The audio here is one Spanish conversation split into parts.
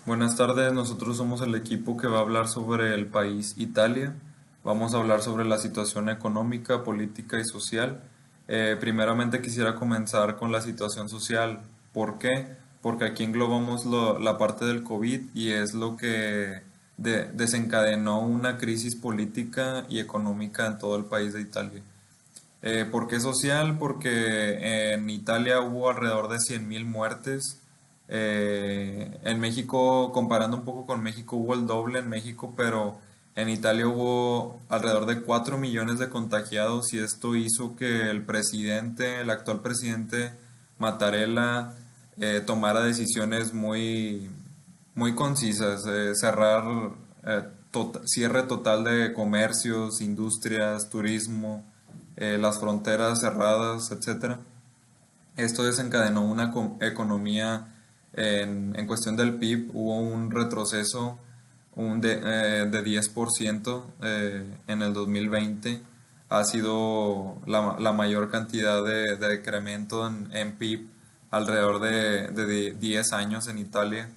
Buenas tardes, nosotros somos el equipo que va a hablar sobre el país Italia. Vamos a hablar sobre la situación económica, política y social. Primeramente quisiera comenzar con la situación social. ¿Por qué? Porque aquí englobamos la parte del COVID y es lo que desencadenó una crisis política y económica en todo el país de Italia. ¿Por qué social? Porque en Italia hubo alrededor de 100.000 muertes. En México, comparando un poco con México, hubo el doble en México, pero en Italia hubo alrededor de 4 millones de contagiados y esto hizo que el actual presidente Mattarella, tomara decisiones muy concisas, cierre total de comercios, industrias, turismo, las fronteras cerradas, etcétera. Esto desencadenó una economía en cuestión del PIB, hubo un retroceso de 10% en el 2020. Ha sido la mayor cantidad de decremento en PIB alrededor de 10 años en Italia.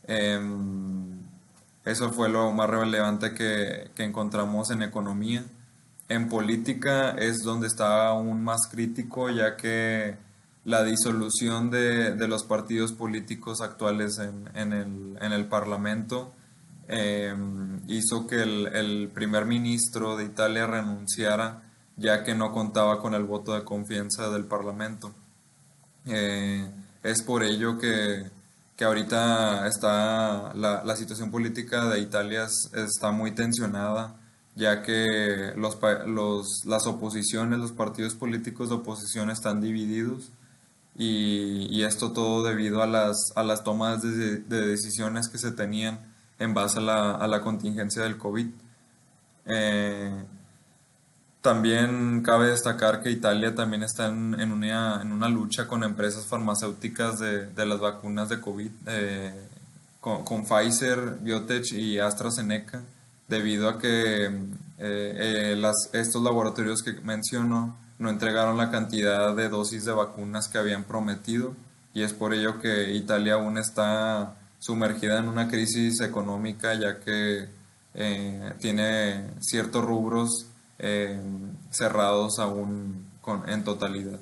Em, Eso fue lo más relevante que encontramos en economía. En política es donde está aún más crítico, ya que la disolución de los partidos políticos actuales en el Parlamento hizo que el primer ministro de Italia renunciara, ya que no contaba con el voto de confianza del Parlamento. Eh, es por ello que ahorita está la situación política de Italia está muy tensionada, ya que las oposiciones, los partidos políticos de oposición están divididos y esto todo debido a las tomas de decisiones que se tenían en base a la contingencia del COVID. Eh, También cabe destacar que Italia también está en una lucha con empresas farmacéuticas de las vacunas de COVID, con Pfizer, Biotech y AstraZeneca, debido a que estos laboratorios que menciono no entregaron la cantidad de dosis de vacunas que habían prometido, y es por ello que Italia aún está sumergida en una crisis económica, ya que tiene ciertos rubros eh, cerrados aún en totalidad.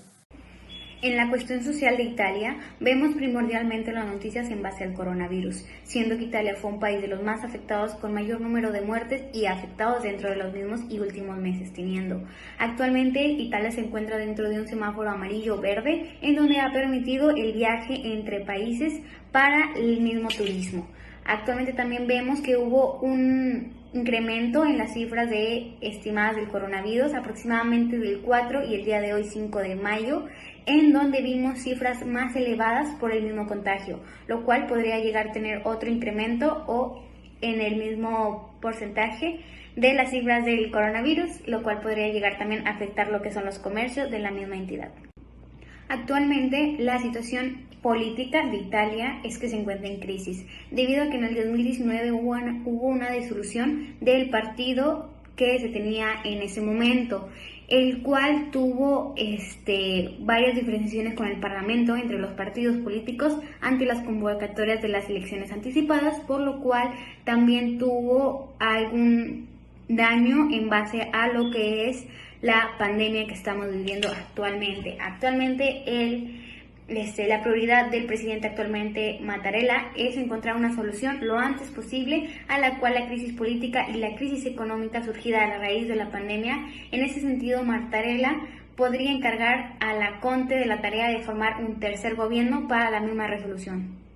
En la cuestión social de Italia, vemos primordialmente las noticias en base al coronavirus, siendo que Italia fue un país de los más afectados con mayor número de muertes y afectados dentro de los mismos y últimos meses teniendo. Actualmente, Italia se encuentra dentro de un semáforo amarillo-verde, en donde ha permitido el viaje entre países para el mismo turismo. Actualmente también vemos que hubo un incremento en las cifras estimadas del coronavirus, aproximadamente del 4 y el día de hoy 5 de mayo, en donde vimos cifras más elevadas por el mismo contagio, lo cual podría llegar a tener otro incremento o en el mismo porcentaje de las cifras del coronavirus, lo cual podría llegar también a afectar lo que son los comercios de la misma entidad. Actualmente, la situación política de Italia es que se encuentra en crisis, debido a que en el 2019 hubo una disolución del partido que se tenía en ese momento, el cual tuvo varias diferenciaciones con el Parlamento entre los partidos políticos ante las convocatorias de las elecciones anticipadas, por lo cual también tuvo algún daño en base a lo que es la pandemia que estamos viviendo actualmente. La prioridad del presidente actualmente, Mattarella, es encontrar una solución lo antes posible a la cual la crisis política y la crisis económica surgida a la raíz de la pandemia. En ese sentido, Mattarella podría encargar a la Conte de la tarea de formar un tercer gobierno para la misma resolución.